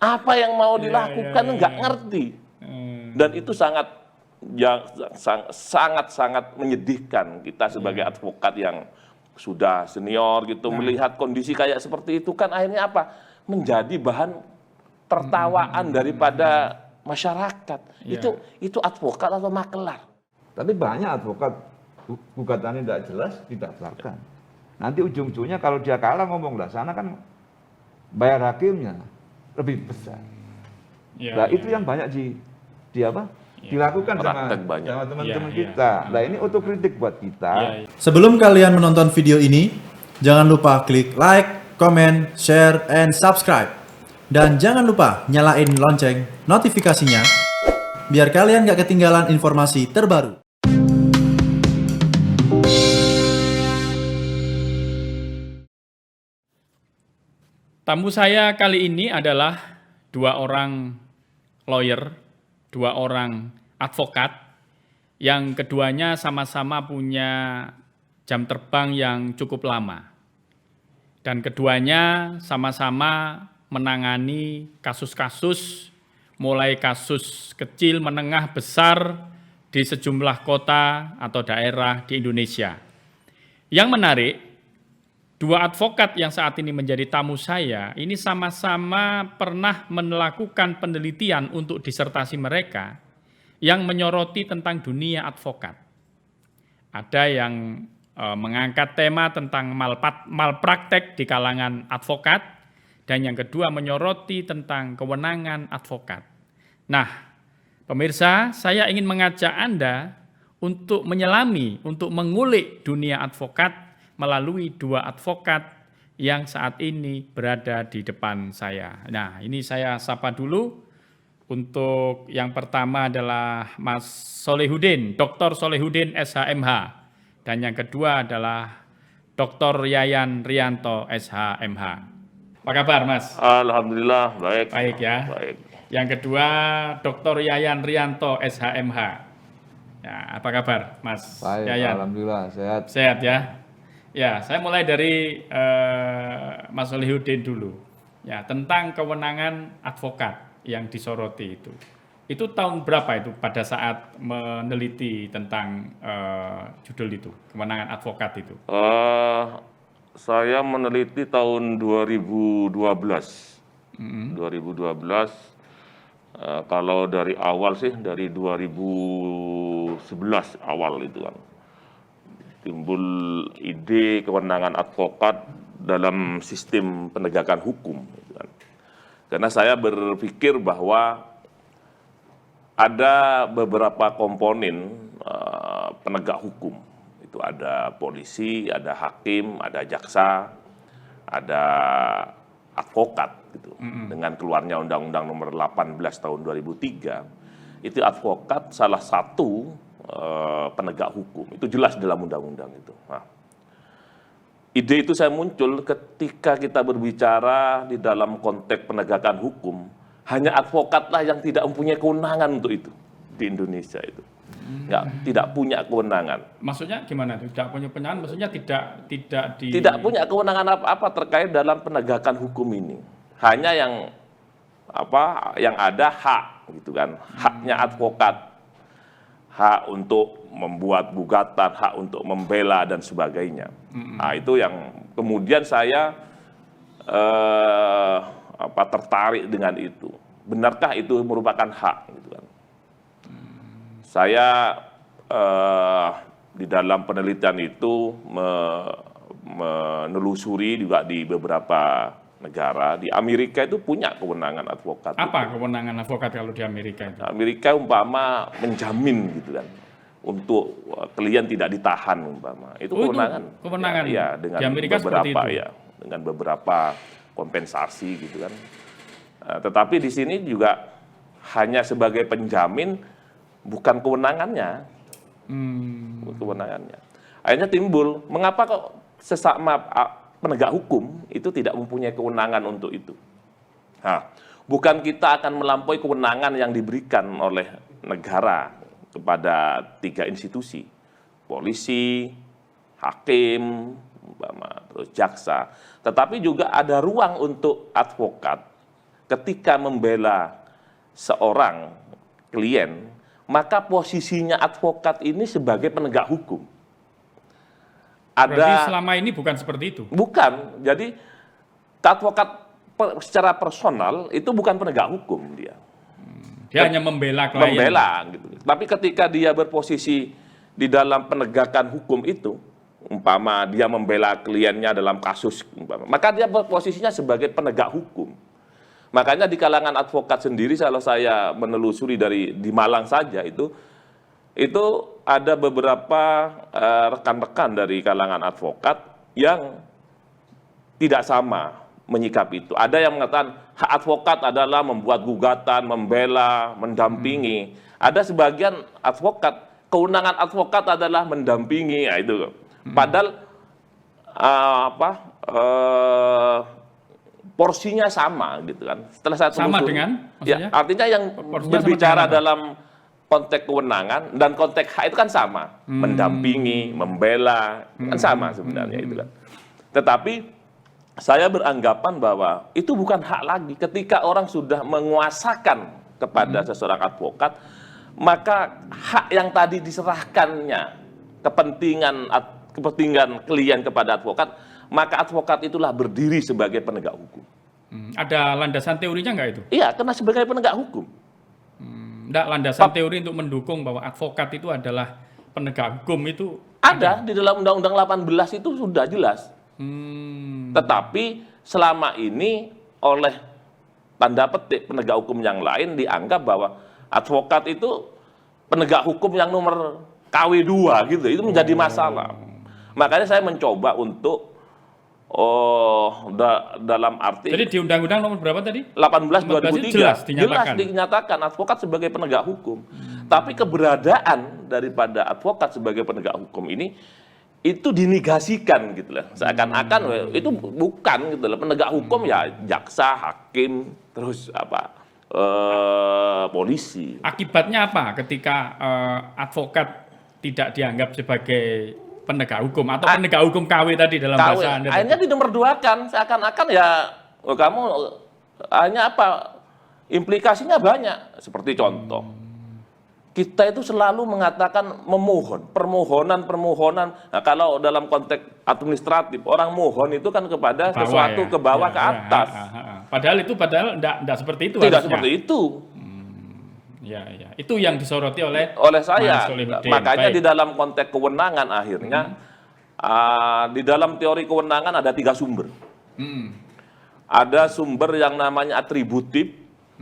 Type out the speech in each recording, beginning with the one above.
Apa yang mau Iya, dilakukan iya, nggak iya. ngerti. Dan itu sangat menyedihkan kita sebagai advokat yang sudah senior gitu Nah, melihat kondisi kayak seperti itu kan akhirnya apa? Menjadi bahan tertawaan daripada masyarakat. iya. Itu advokat atau makelar? Tapi banyak advokat gugatannya tidak jelas didaftarkan. Nanti ujung-ujungnya kalau dia kalah ngomong lah sana kan bayar hakimnya lebih besar. Iya, Nah iya, itu yang banyak dilakukan sama Praktek banyak. teman-teman Iya, kita. iya. Nah ini otokritik buat kita. Iya, iya. Sebelum kalian menonton video ini, jangan lupa klik like, comment, share, and subscribe. Dan jangan lupa nyalain lonceng notifikasinya, biar kalian gak ketinggalan informasi terbaru. Tamu saya kali ini adalah dua orang lawyer, dua orang advokat, yang keduanya sama-sama punya jam terbang yang cukup lama. Dan keduanya sama-sama menangani kasus-kasus, mulai kasus kecil, menengah, besar di sejumlah kota atau daerah di Indonesia. Yang menarik, dua advokat yang saat ini menjadi tamu saya, ini sama-sama pernah melakukan penelitian untuk disertasi mereka yang menyoroti tentang dunia advokat. Ada yang mengangkat tema tentang malpraktek di kalangan advokat, dan yang kedua menyoroti tentang kewenangan advokat. Nah, pemirsa, saya ingin mengajak Anda untuk menyelami, untuk mengulik dunia advokat melalui dua advokat yang saat ini berada di depan saya. Nah, ini saya sapa dulu. Untuk yang pertama adalah Mas Solehudin, Dr. Solehudin SHMH. Dan yang kedua adalah Dr. Yayan Rianto SHMH. Apa kabar, Mas? Alhamdulillah baik. Baik ya. Baik. Yang kedua Dr. Yayan Rianto SHMH. Ya, apa kabar, Mas Baik, Yayan? alhamdulillah sehat. Sehat ya. Ya, saya mulai dari Mas Solehudin dulu. Ya, tentang kewenangan advokat yang disoroti itu. Itu tahun berapa itu pada saat meneliti tentang judul itu, kewenangan advokat itu? Saya meneliti tahun 2012. 2012. Kalau dari awal sih dari 2011 awal itu kan timbul ide kewenangan advokat dalam sistem penegakan hukum. Gitu kan. Karena saya berpikir bahwa ada beberapa komponen penegak hukum. Itu ada polisi, ada hakim, ada jaksa, ada advokat gitu. Dengan keluarnya Undang-Undang Nomor 18 tahun 2003, itu advokat salah satu penegak hukum. Itu jelas dalam undang-undang itu. Nah, ide itu saya muncul ketika kita berbicara di dalam konteks penegakan hukum, hanya advokatlah yang tidak mempunyai kewenangan untuk itu di Indonesia itu. Tidak punya kewenangan. Maksudnya gimana itu? Tidak punya kewenangan, maksudnya Tidak punya kewenangan apa-apa terkait dalam penegakan hukum ini. Hanya yang ada hak gitu kan. Haknya advokat. Hak untuk membuat gugatan, hak untuk membela dan sebagainya. Nah, itu yang kemudian saya tertarik dengan itu. Benarkah itu merupakan hak gitu kan? Saya di dalam penelitian itu menelusuri juga di beberapa negara. Di Amerika itu punya kewenangan advokat. Apa kewenangan advokat kalau di Amerika itu? Amerika umpama menjamin gitu kan untuk klien tidak ditahan umpama. Itu kewenangan. Itu kewenangan. Ya, dengan di Amerika beberapa seperti itu. ya, dengan beberapa kompensasi gitu kan. Tetapi di sini juga hanya sebagai penjamin, bukan kewenangannya. Kewenangannya. Akhirnya timbul, mengapa kok sesama penegak hukum itu tidak mempunyai kewenangan untuk itu? Nah, bukan kita akan melampaui kewenangan yang diberikan oleh negara kepada 3 institusi, polisi, hakim, terus jaksa. Tetapi juga ada ruang untuk advokat ketika membela seorang klien, maka posisinya advokat ini sebagai penegak hukum. Berarti selama ini bukan seperti itu? Bukan. Jadi advokat secara personal itu bukan penegak hukum dia. Dia hanya membela klien. Membela gitu. Tapi ketika dia berposisi di dalam penegakan hukum itu, umpama dia membela kliennya dalam kasus, maka dia berposisinya sebagai penegak hukum. Makanya di kalangan advokat sendiri, kalau saya menelusuri di Malang saja itu ada beberapa rekan-rekan dari kalangan advokat yang tidak sama menyikapi itu. Ada yang mengatakan hak advokat adalah membuat gugatan, membela, mendampingi. Ada sebagian advokat, kewenangan advokat adalah mendampingi, ya itu. Padahal porsinya sama gitu kan. Setelah saya sama telusuri, dengan ya, artinya yang berbicara dalam konteks kewenangan dan konteks hak itu kan sama, mendampingi, membela, kan sama sebenarnya itu kan. Tetapi saya beranggapan bahwa itu bukan hak lagi ketika orang sudah menguasakan kepada seseorang advokat, maka hak yang tadi diserahkannya kepentingan klien kepada advokat, maka advokat itulah berdiri sebagai penegak hukum. Ada landasan teorinya nggak itu? Iya, karena sebagai penegak hukum. Enggak, landasan teori untuk mendukung bahwa advokat itu adalah penegak hukum itu ada di dalam Undang-Undang 18 itu sudah jelas. Tetapi selama ini oleh tanda petik penegak hukum yang lain dianggap bahwa advokat itu penegak hukum yang nomor KW2 gitu. Itu menjadi masalah. Makanya saya mencoba untuk dalam arti. Jadi di Undang-Undang nomor berapa tadi? 18 2003 jelas dinyatakan advokat sebagai penegak hukum. Tapi keberadaan daripada advokat sebagai penegak hukum ini itu dinegasikan gitu lah. Seakan-akan itu bukan gitu lah. Penegak hukum ya jaksa, hakim, terus polisi. Akibatnya apa ketika advokat tidak dianggap sebagai penegak hukum atau penegak hukum KW tadi dalam bahasa Anda? Akhirnya dinomorduakan, seakan-akan ya kamu hanya implikasinya banyak. Seperti contoh, kita itu selalu mengatakan memohon, permohonan. Nah, kalau dalam konteks administratif, orang mohon itu kan kepada sesuatu ke bawah ke atas. Padahal enggak seperti itu. Tidak harusnya. seperti itu. Ya. Itu yang disoroti oleh saya. Makanya Baik. di dalam konteks kewenangan akhirnya di dalam teori kewenangan ada 3 sumber. Ada sumber yang namanya atributif,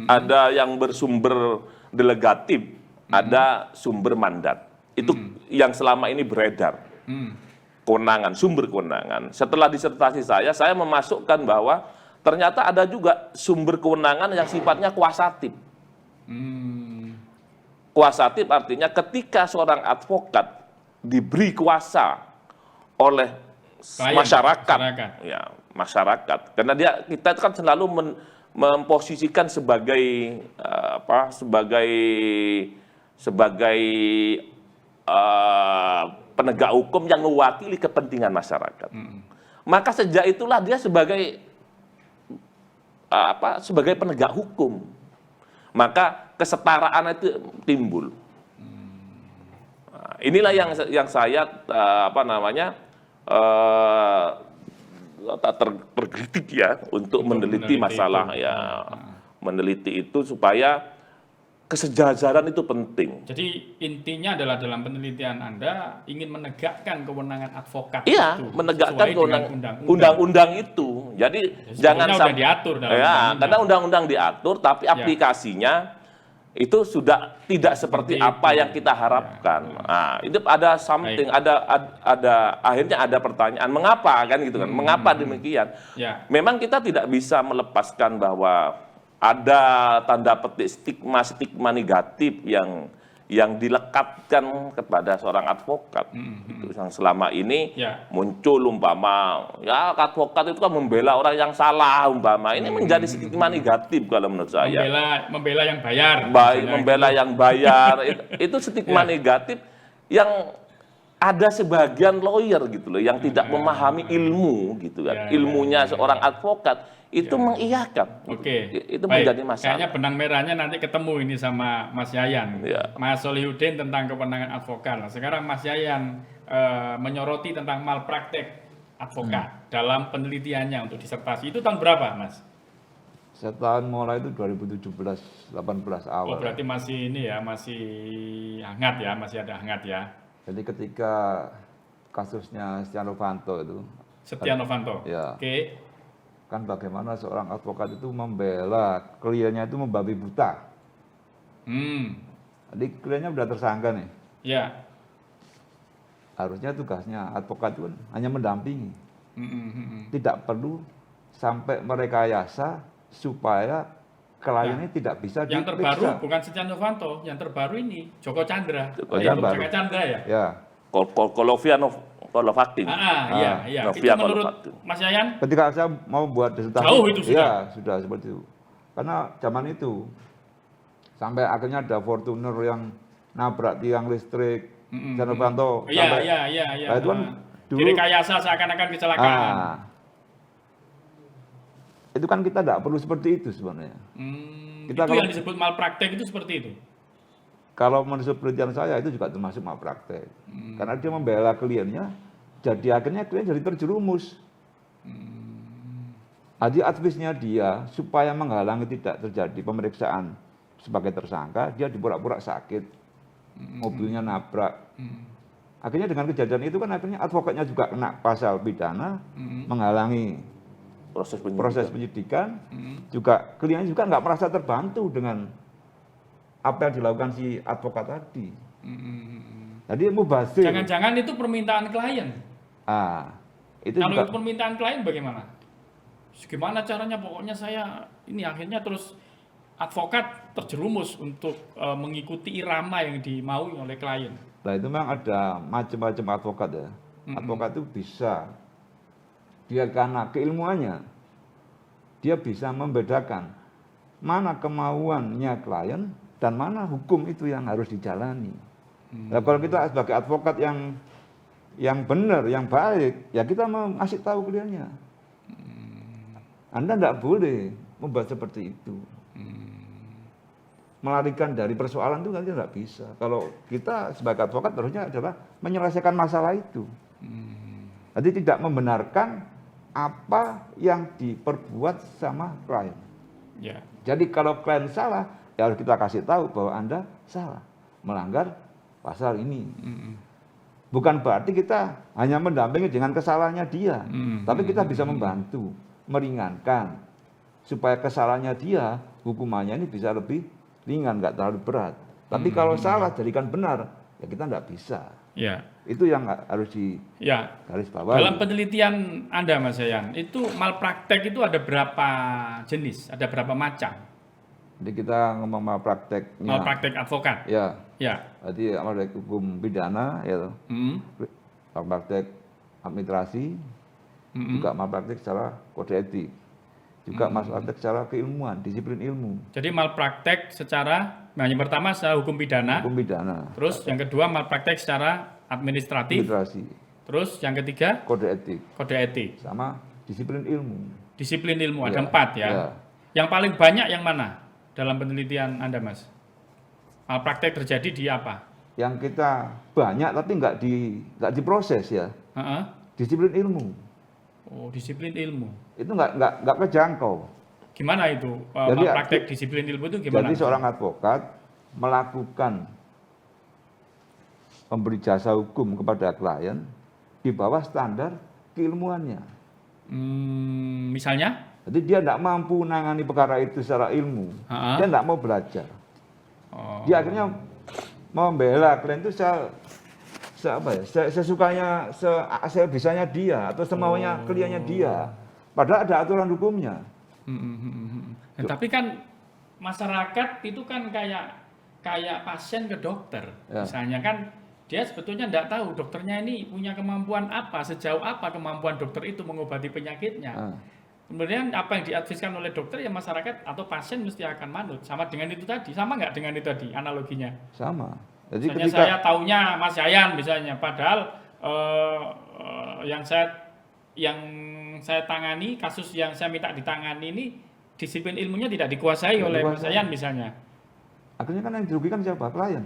ada yang bersumber delegatif, ada sumber mandat. Itu yang selama ini beredar. Kewenangan, sumber kewenangan. Setelah disertasi saya memasukkan bahwa ternyata ada juga sumber kewenangan yang sifatnya kuasatif. Kuasatif artinya ketika seorang advokat diberi kuasa oleh masyarakat. Masyarakat. Karena kita itu kan selalu memposisikan sebagai penegak hukum yang mewakili kepentingan masyarakat. Maka sejak itulah dia sebagai penegak hukum. Maka kesetaraan itu timbul. Nah, inilah yang saya tergelitik ya untuk meneliti masalah itu. Meneliti itu supaya kesejajaran itu penting. Jadi intinya adalah dalam penelitian Anda ingin menegakkan kewenangan advokat itu menegakkan kewenangan undang-undang itu. Jadi jangan sampai diatur dalam undang-undang. Karena undang-undang diatur tapi aplikasinya itu sudah tidak seperti apa yang kita harapkan. Nah, itu ada something, ada akhirnya ada pertanyaan mengapa kan gitu kan? Mengapa demikian? Memang kita tidak bisa melepaskan bahwa ada tanda petik stigma negatif yang dilekatkan kepada seorang advokat. Itu yang selama ini muncul umpama advokat itu kan membela orang yang salah umpama. Ini menjadi stigma negatif kalau menurut saya. Membela yang bayar. Membela yang bayar itu stigma negatif yang ada sebagian lawyer gitu loh yang tidak memahami ilmu gitu kan. Ilmunya seorang advokat itu mengiyakan. Oke. Itu Baik. menjadi masalah. Kayaknya benang merahnya nanti ketemu ini sama Mas Yayan. Ya. Mas Solihuddin tentang kewenangan advokat. Nah, sekarang Mas Yayan menyoroti tentang malpraktek advokat dalam penelitiannya untuk disertasi. Itu tahun berapa, Mas? Setahun mulai itu 2017, 18 awal. Oh, berarti masih ini ya, masih hangat ya, masih ada hangat ya. Jadi ketika kasusnya Setia Novanto itu, Setia Novanto. Ya. Oke. kan bagaimana seorang advokat itu membela kliennya itu membabi buta. Jadi kliennya sudah tersangka nih. Ya. Harusnya tugasnya advokat itu kan hanya mendampingi. Tidak perlu sampai merekayasa supaya kliennya tidak bisa Yang diperiksa. terbaru bukan Setia Novanto, yang terbaru ini Joko Chandra. Joko Chandra ya. Ya. Kolovakin. Iya. Itu Novia menurut Kolovakin. Mas Yayan Ketika saya mau buat disertasi, jauh itu sudah. Ya, sudah seperti itu. Karena zaman itu sampai akhirnya ada Fortuner yang nabrak tiang listrik, Setia Novanto. Iya. Nah, itu kan dulu. Direkayasa seakan-akan kecelakaan. Itu kan kita tidak perlu seperti itu sebenarnya. Kita Itu yang disebut malpraktek itu seperti itu. Kalau menurut penelitian saya itu juga termasuk malpraktek. Karena dia membela kliennya, jadi akhirnya klien jadi terjerumus. Jadi advisnya dia supaya menghalangi tidak terjadi pemeriksaan sebagai tersangka, dia dipura-pura sakit, mobilnya nabrak. Akhirnya dengan kejadian itu kan akhirnya advokatnya juga kena pasal pidana, menghalangi proses penyidikan, juga kliennya juga nggak merasa terbantu dengan apa yang dilakukan si advokat tadi. Jadi mubazir. Jangan-jangan itu permintaan klien. Itu Kalau juga itu permintaan klien bagaimana? Gimana caranya? Pokoknya saya ini akhirnya terus advokat terjerumus untuk mengikuti irama yang dimaui oleh klien. Nah itu memang ada macam-macam advokat ya. Advokat itu bisa, dia karena keilmuannya, dia bisa membedakan mana kemauannya klien dan mana hukum itu yang harus dijalani. Nah, kalau kita sebagai advokat yang benar, yang baik, ya kita mau ngasih tahu kliennya. Anda tidak boleh membuat seperti itu. Melarikan dari persoalan itu nanti tidak bisa. Kalau kita sebagai advokat harusnya adalah menyelesaikan masalah itu. Jadi tidak membenarkan apa yang diperbuat sama klien. Ya. Jadi kalau klien salah, ya harus kita kasih tahu bahwa Anda salah, melanggar pasal ini. Bukan berarti kita hanya mendampingi dengan kesalahannya dia, tapi kita bisa membantu, meringankan, supaya kesalahannya dia, hukumannya ini bisa lebih ringan, nggak terlalu berat. Tapi kalau salah jadikan benar, ya kita nggak bisa. Ya. Itu yang harus garis bawah. Dalam penelitian Anda, Mas Yayan, itu malpraktek itu ada berapa jenis, ada berapa macam? Jadi kita ngomong malprakteknya. Malpraktek advokat. Ya. Ya. Jadi malpraktek hukum pidana, ya. Malpraktek administrasi, juga malpraktek secara kode etik, juga malpraktek secara keilmuan, disiplin ilmu. Jadi malpraktek secara, yang pertama secara hukum pidana. Hukum pidana. Terus yang kedua malpraktek secara administratif. Administrasi. Terus yang ketiga Kode etik. kode etik. Sama disiplin ilmu. Disiplin ilmu ada Ya, 4 ya. ya. Yang paling banyak yang mana dalam penelitian Anda, Mas? Malpraktek terjadi di apa? Yang kita banyak tapi nggak diproses ya. Disiplin ilmu. Oh, disiplin ilmu. Itu nggak kejangkau. Gimana itu? Jadi, Malpraktek disiplin ilmu itu gimana? Jadi seorang advokat melakukan pemberi jasa hukum kepada klien di bawah standar keilmuannya. Misalnya? Jadi dia tidak mampu menangani perkara itu secara ilmu. Dia tidak mau belajar. Dia akhirnya membela klien itu sesukanya, sebisanya dia atau semaunya kliennya dia. Padahal ada aturan hukumnya. Tapi kan masyarakat itu kan kayak pasien ke dokter. Ya. Misalnya kan dia sebetulnya tidak tahu dokternya ini punya kemampuan apa, sejauh apa kemampuan dokter itu mengobati penyakitnya. Kemudian apa yang diadviskan oleh dokter ya masyarakat atau pasien mesti akan manut. Sama dengan itu tadi, sama nggak dengan itu tadi analoginya? Sama. Jadi Misalnya ketika saya taunya Mas Yayan misalnya, padahal yang saya tangani, kasus yang saya minta ditangani ini disiplin ilmunya tidak dikuasai Tidak oleh Mas dikuasai. Yayan misalnya. akhirnya kan yang dirugikan siapa? Klien.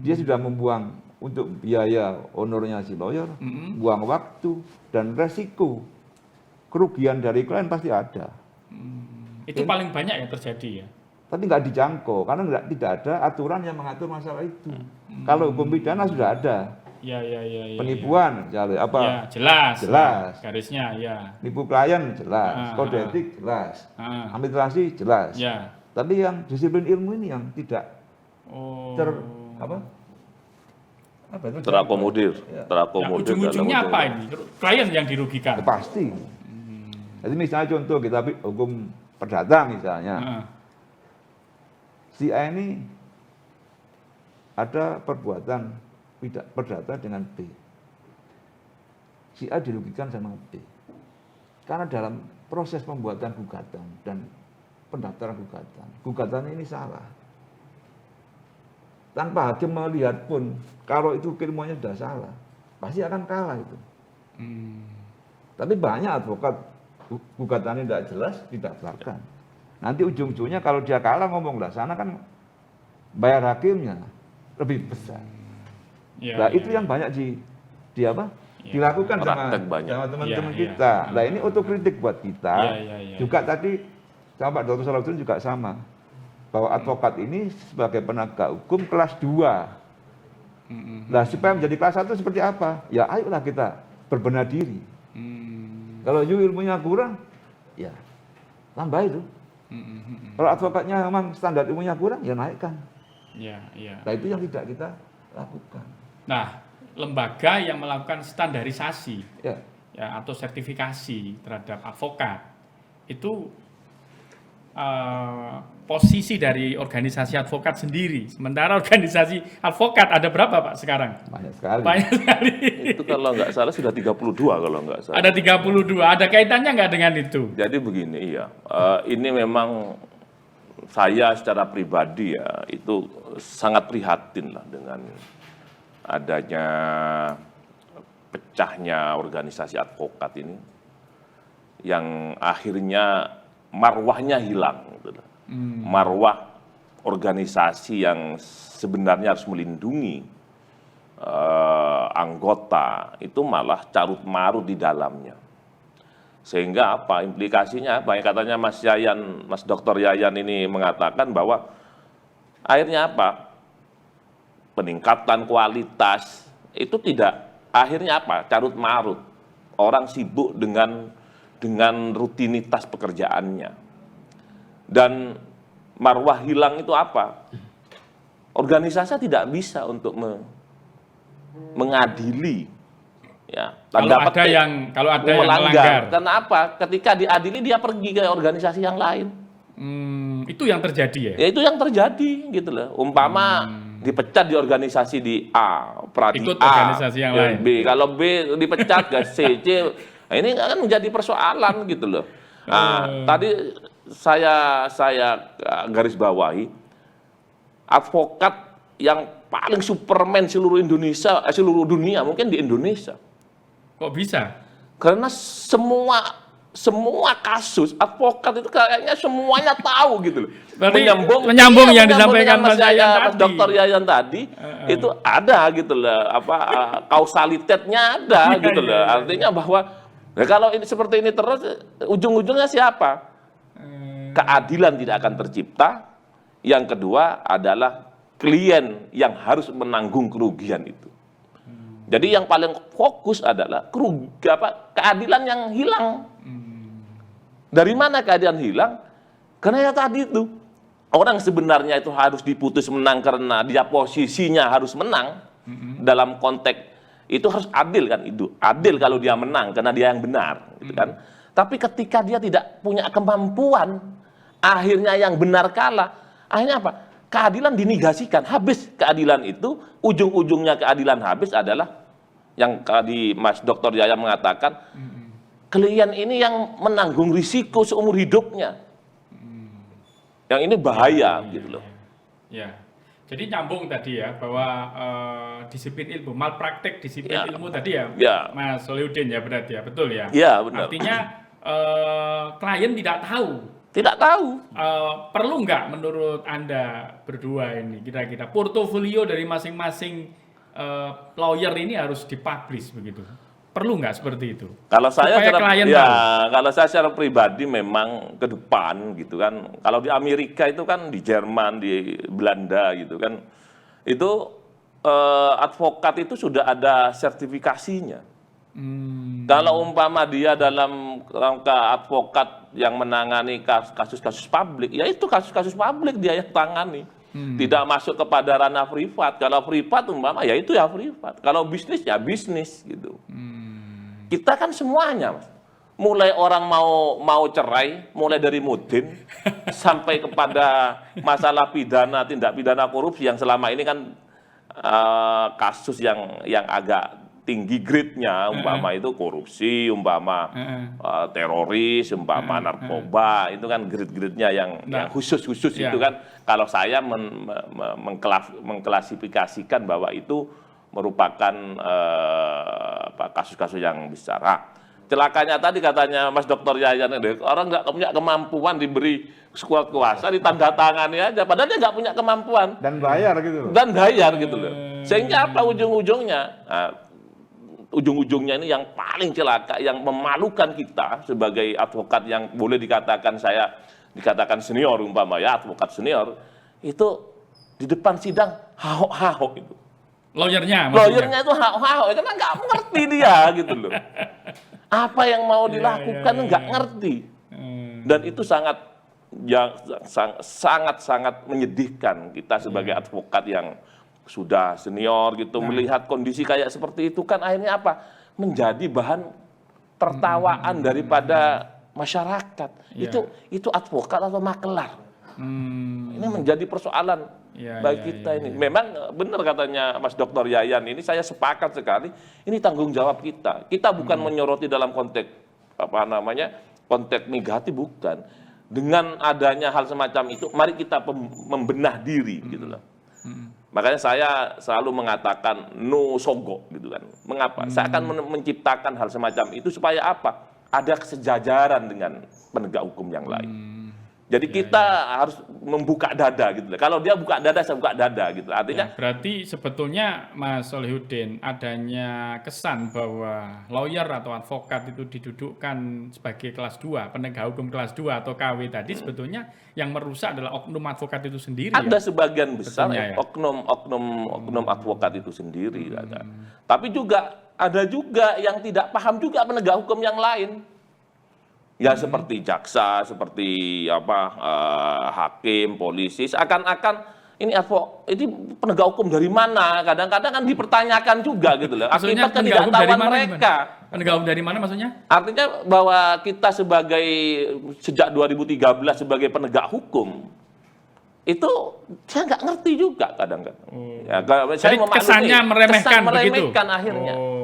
Dia sudah membuang untuk biaya honornya si lawyer, buang waktu dan resiko. Kerugian dari klien pasti ada. Itu paling banyak yang terjadi ya. Tapi nggak dijangkau karena tidak ada aturan yang mengatur masalah itu. Kalau hukum pidana sudah ada. Ya. Penipuan, apa? Ya, jelas. Jelas. Garisnya ya. Nipu klien jelas, kode etik jelas, administrasi jelas. Ya. Tapi yang disiplin ilmu ini yang tidak Oh. Terakomodir, Ya. Nah, terakomodir. ujung-ujungnya dalam apa undang-undang. ini? Klien yang dirugikan. Ya, pasti. Jadi misalnya contoh kita hukum perdata misalnya, Heeh. si A ini ada perbuatan perdata dengan B. Si A dirugikan sama B. Karena dalam proses pembuatan gugatan dan pendaftaran gugatan ini salah. Tanpa hakim melihat pun, kalau itu ilmunya sudah salah, pasti akan kalah itu. Tapi banyak advokat gugatannya tidak jelas, didaftarkan. Nanti ujung-ujungnya kalau dia kalah ngomong lah, sana kan bayar hakimnya lebih besar. Ya, Nah ya, itu yang banyak dilakukan sama Praktek banyak. teman-teman Ya, kita. ya. Nah ini otokritik buat kita. Ya. Juga tadi sama Pak Dr. Salahuddin juga sama. Bahwa advokat ini sebagai penegak hukum kelas 2. Nah supaya menjadi kelas 1 seperti apa? Ya ayolah kita berbenah diri. Kalau ilmunya kurang, ya tambah itu. Kalau advokatnya memang standar ilmunya kurang, ya naikkan. Ya. Nah itu yang tidak kita lakukan. Nah, lembaga yang melakukan standarisasi Ya. atau sertifikasi terhadap advokat itu posisi dari organisasi advokat sendiri. Sementara organisasi advokat ada berapa Pak sekarang? Banyak sekali. Banyak sekali. Itu kalau nggak salah sudah 32 kalau nggak salah. Ada 32. Ada kaitannya nggak dengan itu? Jadi begini, iya. Ini memang saya secara pribadi ya itu sangat prihatin lah dengan adanya pecahnya organisasi advokat ini, yang akhirnya marwahnya hilang. Gitu. Marwah organisasi yang sebenarnya harus melindungi anggota itu malah carut marut di dalamnya. Sehingga apa implikasinya apa? Yang katanya Mas Dr. Yayan ini mengatakan bahwa akhirnya apa? Peningkatan kualitas itu tidak, akhirnya apa? Carut marut. Orang sibuk dengan rutinitas pekerjaannya. Dan marwah hilang itu apa? Organisasi tidak bisa untuk mengadili, ya. Kalau ada yang melanggar. Karena apa? Ketika diadili dia pergi ke organisasi yang lain. Itu yang terjadi ya? Ya itu yang terjadi gitu loh. Umpama dipecat di organisasi di A, pradi Ikut A, organisasi yang lain. B. Kalau B dipecat ke C, C. Nah, ini kan menjadi persoalan gitu loh. Nah, tadi saya garis bawahi advokat yang paling superman seluruh Indonesia, seluruh dunia mungkin di Indonesia. Kok bisa? Karena semua kasus advokat itu kayaknya semuanya tahu gitu loh. Berarti menyambung yang disampaikan Mas Yayan tadi. Dr. Yayan tadi itu ada gitu loh, kausalitasnya ada gitu loh. Artinya bahwa kalau ini seperti ini terus ujung-ujungnya siapa? Keadilan tidak akan tercipta. Yang kedua adalah klien yang harus menanggung kerugian itu. Jadi yang paling fokus adalah keadilan yang hilang. Dari mana keadilan hilang? Karena ya tadi itu, orang sebenarnya itu harus diputus menang karena dia posisinya harus menang. Dalam konteks itu harus adil kan, itu adil kalau dia menang karena dia yang benar, gitu kan. Tapi ketika dia tidak punya kemampuan, akhirnya yang benar kalah. Akhirnya apa? Keadilan dinegasikan, habis keadilan itu, ujung-ujungnya keadilan habis adalah yang tadi Mas Dr. Yayan mengatakan, klien ini yang menanggung risiko seumur hidupnya. Yang ini bahaya gitu loh. Ya. Jadi nyambung tadi ya bahwa disiplin ilmu, malpraktek disiplin Ya. ilmu tadi ya, Ya. Mas Solihuddin ya berarti ya, betul ya? Ya, benar. Artinya klien tidak tahu. Tidak tahu. Perlu nggak menurut Anda berdua ini kira-kira portofolio dari masing-masing lawyer ini harus dipublish begitu? Perlu nggak seperti itu? Kalau saya Supaya klien tahu. kalau saya secara pribadi memang ke depan gitu kan. Kalau di Amerika itu kan, di Jerman, di Belanda gitu kan, itu advokat itu sudah ada sertifikasinya. Kalau umpama dia dalam rangka advokat yang menangani kasus-kasus publik, ya itu kasus-kasus publik dia yang tangani. Tidak masuk kepada ranah privat. Kalau privat umpama ya itu ya privat. Kalau bisnis ya bisnis gitu. Kita kan semuanya, Mas. Mulai orang mau cerai, mulai dari mudin sampai kepada masalah pidana, tindak pidana korupsi yang selama ini kan kasus yang agak tinggi grade-nya, umpama itu korupsi, umpama teroris, umpama narkoba, itu kan grade-grade-nya yang khusus-khusus Ya. itu kan. Kalau saya mengklasifikasikan bahwa itu merupakan kasus-kasus yang besar. Celakanya tadi katanya Mas Dr. Yayan, orang nggak punya kemampuan diberi sekuat kuasa, ditandatangani aja, padahal dia nggak punya kemampuan. Dan bayar gitu loh. Dan bayar gitu loh. Sehingga apa ujung-ujungnya? Ujung-ujungnya ini yang paling celaka, yang memalukan kita sebagai advokat yang boleh dikatakan senior umpama ya, advokat senior, itu di depan sidang hahok-hahok itu. Lawyernya maksudnya? Lawyernya itu hahok-hahok, karena nggak mengerti dia gitu loh. Apa yang mau dilakukan nggak ngerti. Dan itu sangat menyedihkan kita sebagai advokat yang sudah senior gitu, melihat kondisi kayak seperti itu kan akhirnya apa? Menjadi bahan tertawaan daripada masyarakat. Itu advokat atau makelar? Ini menjadi persoalan bagi kita ini. Memang benar katanya Mas Dr. Yayan ini, saya sepakat sekali. Ini tanggung jawab kita. Kita bukan menyoroti dalam konteks konteks negatif, bukan. Dengan adanya hal semacam itu, mari kita membenah diri gitu loh. Makanya saya selalu mengatakan no sogok gitu kan. Mengapa? Saya akan menciptakan hal semacam itu supaya apa? Ada kesejajaran dengan penegak hukum yang lain. Jadi kita harus membuka dada gitu. Kalau dia buka dada, saya buka dada gitu. Artinya berarti sebetulnya Mas Solihuddin, adanya kesan bahwa lawyer atau advokat itu didudukkan sebagai kelas 2, penegak hukum kelas 2 atau KW tadi, sebetulnya yang merusak adalah oknum advokat itu sendiri. ada sebagian besar Betulnya, ya? oknum advokat itu sendiri. Ada. Tapi ada juga yang tidak paham juga penegak hukum yang lain. Ya seperti jaksa, seperti hakim, polisi, seakan-akan ini penegak hukum dari mana? Kadang-kadang kan dipertanyakan juga gitu loh. Maksudnya Akibat penegak hukum dari ketidaktahuan mana? mereka. Penegak hukum dari mana maksudnya? Artinya bahwa kita sejak 2013 sebagai penegak hukum, itu saya nggak ngerti juga kadang-kadang. Ya, Jadi kesannya meremehkan akhirnya.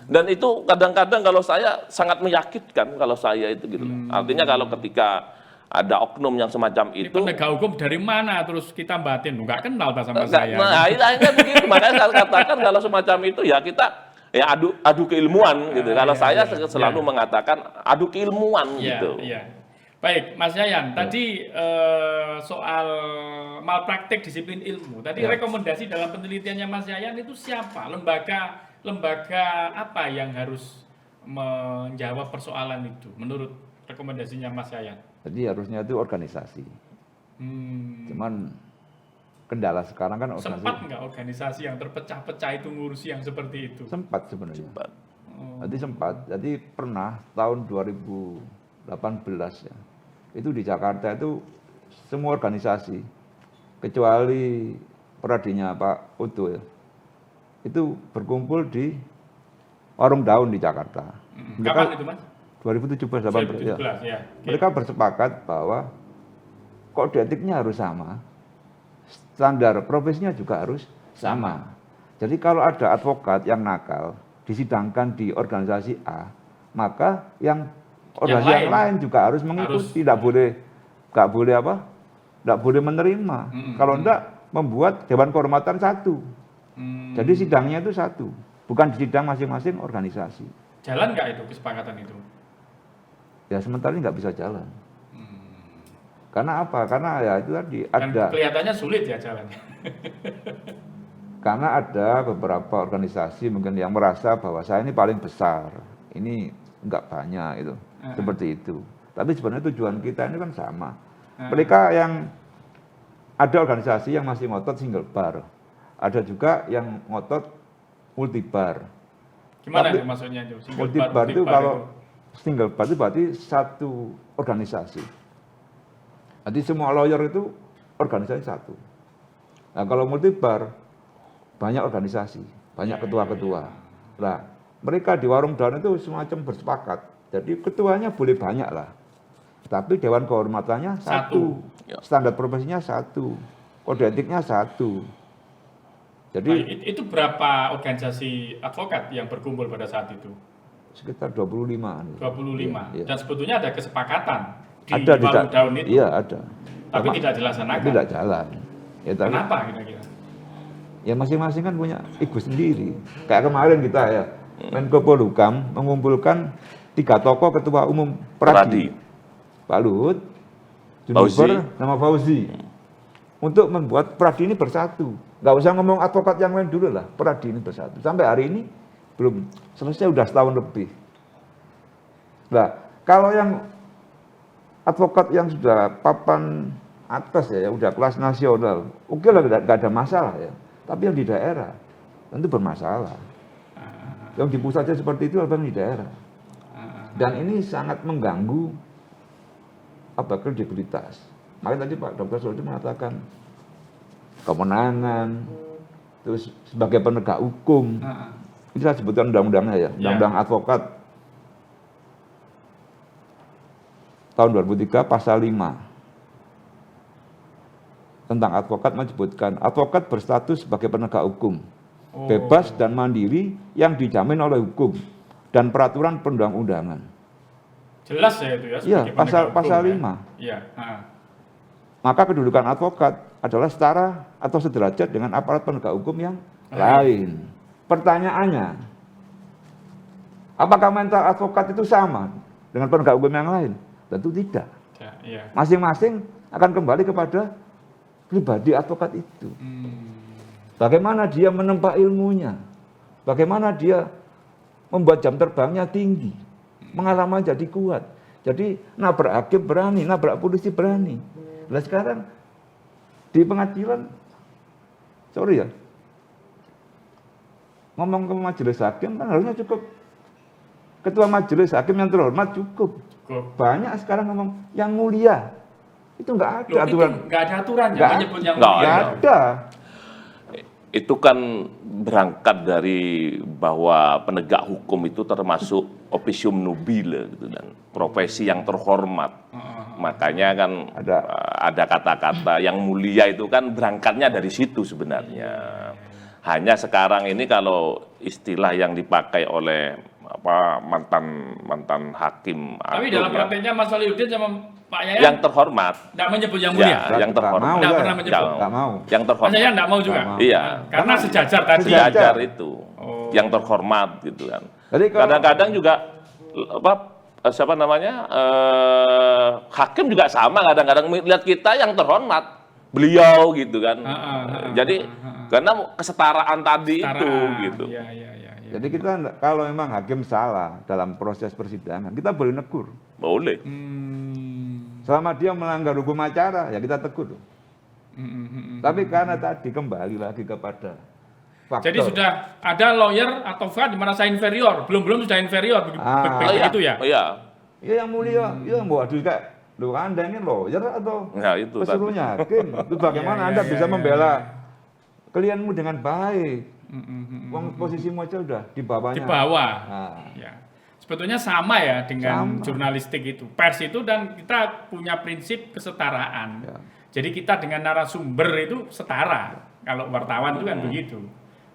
Dan itu kadang-kadang kalau saya sangat menyakitkan kalau saya itu gitu. Artinya kalau ketika ada oknum yang semacam Ini itu, penegak hukum dari mana? Terus kita batin, nggak kenal sama saya. nah akhirnya begitu. Makanya saya katakan kalau semacam itu ya kita adu keilmuan gitu. Kalau saya selalu mengatakan adu keilmuan gitu. Baik, Mas Yayan, tadi soal malpraktek disiplin ilmu. Tadi rekomendasi dalam penelitiannya Mas Yayan itu siapa? Lembaga apa yang harus menjawab persoalan itu menurut rekomendasinya Mas Yayan? Jadi harusnya itu organisasi. Cuman kendala sekarang kan organisasi. Sempat nggak organisasi yang terpecah-pecah itu ngurusi yang seperti itu? Sempat sebenarnya. Sempat. Jadi pernah tahun 2018 ya. Itu di Jakarta itu semua organisasi kecuali peradinya Pak Udo ya. Itu berkumpul di Warung Daun di Jakarta. Kapan itu, Mas? 2017 ya. Mereka bersepakat bahwa kode etiknya harus sama, standar profesinya juga harus sama. Jadi kalau ada advokat yang nakal disidangkan di organisasi A, maka yang organisasi yang lain juga harus mengikuti, tidak boleh menerima. Kalau enggak membuat Dewan Kehormatan satu. Jadi sidangnya itu satu, bukan di sidang masing-masing organisasi. Jalan nggak itu kesepakatan itu? Ya sementara ini nggak bisa jalan. Karena apa? Karena ya itu tadi Dan ada. kelihatannya sulit ya jalannya. Karena ada beberapa organisasi mungkin yang merasa bahwa saya ini paling besar, ini nggak banyak itu, seperti itu. Tapi sebenarnya tujuan kita ini kan sama. Mereka yang ada organisasi yang masih ngotot single bar, ada juga yang ngotot multi bar. Gimana Tapi itu maksudnya itu? Multi bar itu kalau single bar itu berarti satu organisasi. Jadi semua lawyer itu organisasi satu. Nah kalau multi bar banyak organisasi, banyak ketua-ketua. Nah mereka di warung daun itu semacam bersepakat. Jadi ketuanya boleh banyak lah. Tapi Dewan Kehormatannya satu. Standar profesinya satu. Kode etiknya satu. Jadi itu berapa organisasi advokat yang berkumpul pada saat itu? sekitar 25. 25. Iya. Dan sebetulnya ada kesepakatan di Ada warung daun itu. Iya ada. Tapi tidak dilaksanakan. Tidak jalan. Ya, tapi, Kenapa kira-kira? ya masing-masing kan punya ego sendiri. Kayak kemarin kita ya, Menko Polhukam mengumpulkan 3 tokoh ketua umum Pradi. Pak Luhut, Juniper, sama Fauzi. Untuk membuat Pradi ini bersatu. Nggak usah ngomong advokat yang lain dulu lah, Pradi ini bersatu. Sampai hari ini belum selesai, udah setahun lebih. Nah, kalau yang advokat yang sudah papan atas ya, udah kelas nasional, oke lah, nggak ada masalah ya. Tapi yang di daerah tentu bermasalah. Yang di pusatnya seperti itu, apa yang di daerah. Dan ini sangat mengganggu kredibilitas. Makanya tadi Pak Dr. Soldi mengatakan kemenangan, terus sebagai penegak hukum. Ini saya sebutkan undang-undangnya ya, undang-undang advokat tahun 2003 pasal 5 tentang advokat menyebutkan advokat berstatus sebagai penegak hukum, bebas dan mandiri yang dijamin oleh hukum dan peraturan perundang-undangan. Jelas ya itu ya. Iya, pasal 5. Iya. Maka kedudukan advokat adalah setara atau sederajat dengan aparat penegak hukum yang lain. Pertanyaannya, apakah mental advokat itu sama dengan penegak hukum yang lain? Tentu tidak. Iya. Masing-masing akan kembali kepada pribadi advokat itu. Bagaimana dia menempa ilmunya, bagaimana dia membuat jam terbangnya tinggi, pengalaman jadi kuat. Jadi nabrak hakim berani, nabrak polisi berani. Nah sekarang di pengadilan, sorry ya, ngomong ke majelis hakim kan harusnya cukup ketua majelis hakim yang terhormat cukup. Banyak sekarang ngomong yang mulia, itu nggak ada aturan. Nggak ada aturannya menyebut yang mulia. mulia. Nggak ada. Itu kan berangkat dari bahwa penegak hukum itu termasuk officium nobile gitu, dan profesi yang terhormat. Makanya kan ada kata-kata yang mulia itu kan berangkatnya dari situ sebenarnya. Hanya sekarang ini kalau istilah yang dipakai oleh mantan hakim. Tapi dalam prakteknya Mas Solihuddin sama Pak Yayan yang terhormat. Tidak menyebut yang mulia. Ya, yang terhormat. Tidak pernah menyebut. Nggak mau. Yang terhormat. Mas Yayan tidak mau juga. Iya. Karena sejajar tadi. Sejajar itu. Yang terhormat gitu kan. Kadang-kadang juga hakim juga sama, kadang-kadang melihat kita yang terhormat beliau gitu kan. Jadi karena kesetaraan tadi itu gitu. Iya. Jadi kita kalau memang hakim salah dalam proses persidangan, kita boleh negur. Boleh. Selama dia melanggar hukum acara, ya kita tegur. Tapi karena tadi kembali lagi kepada faktor. Jadi sudah ada lawyer atau advokat merasa inferior, belum sudah inferior begitu ya? Iya. Iya yang mulia, iya mau adu kayak lu Anda ini lawyer atau pesuruhnya hakim. Itu bagaimana Anda bisa membela klienmu dengan baik? Posisimu aja udah di bawahnya. Di bawah. Ya. Sebetulnya sama ya dengan jurnalistik itu, pers itu, dan kita punya prinsip kesetaraan. Ya. Jadi kita dengan narasumber itu setara. Kalau wartawan itu kan begitu.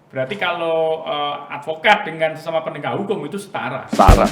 Berarti kalau advokat dengan sesama penegak hukum itu setara. Setara.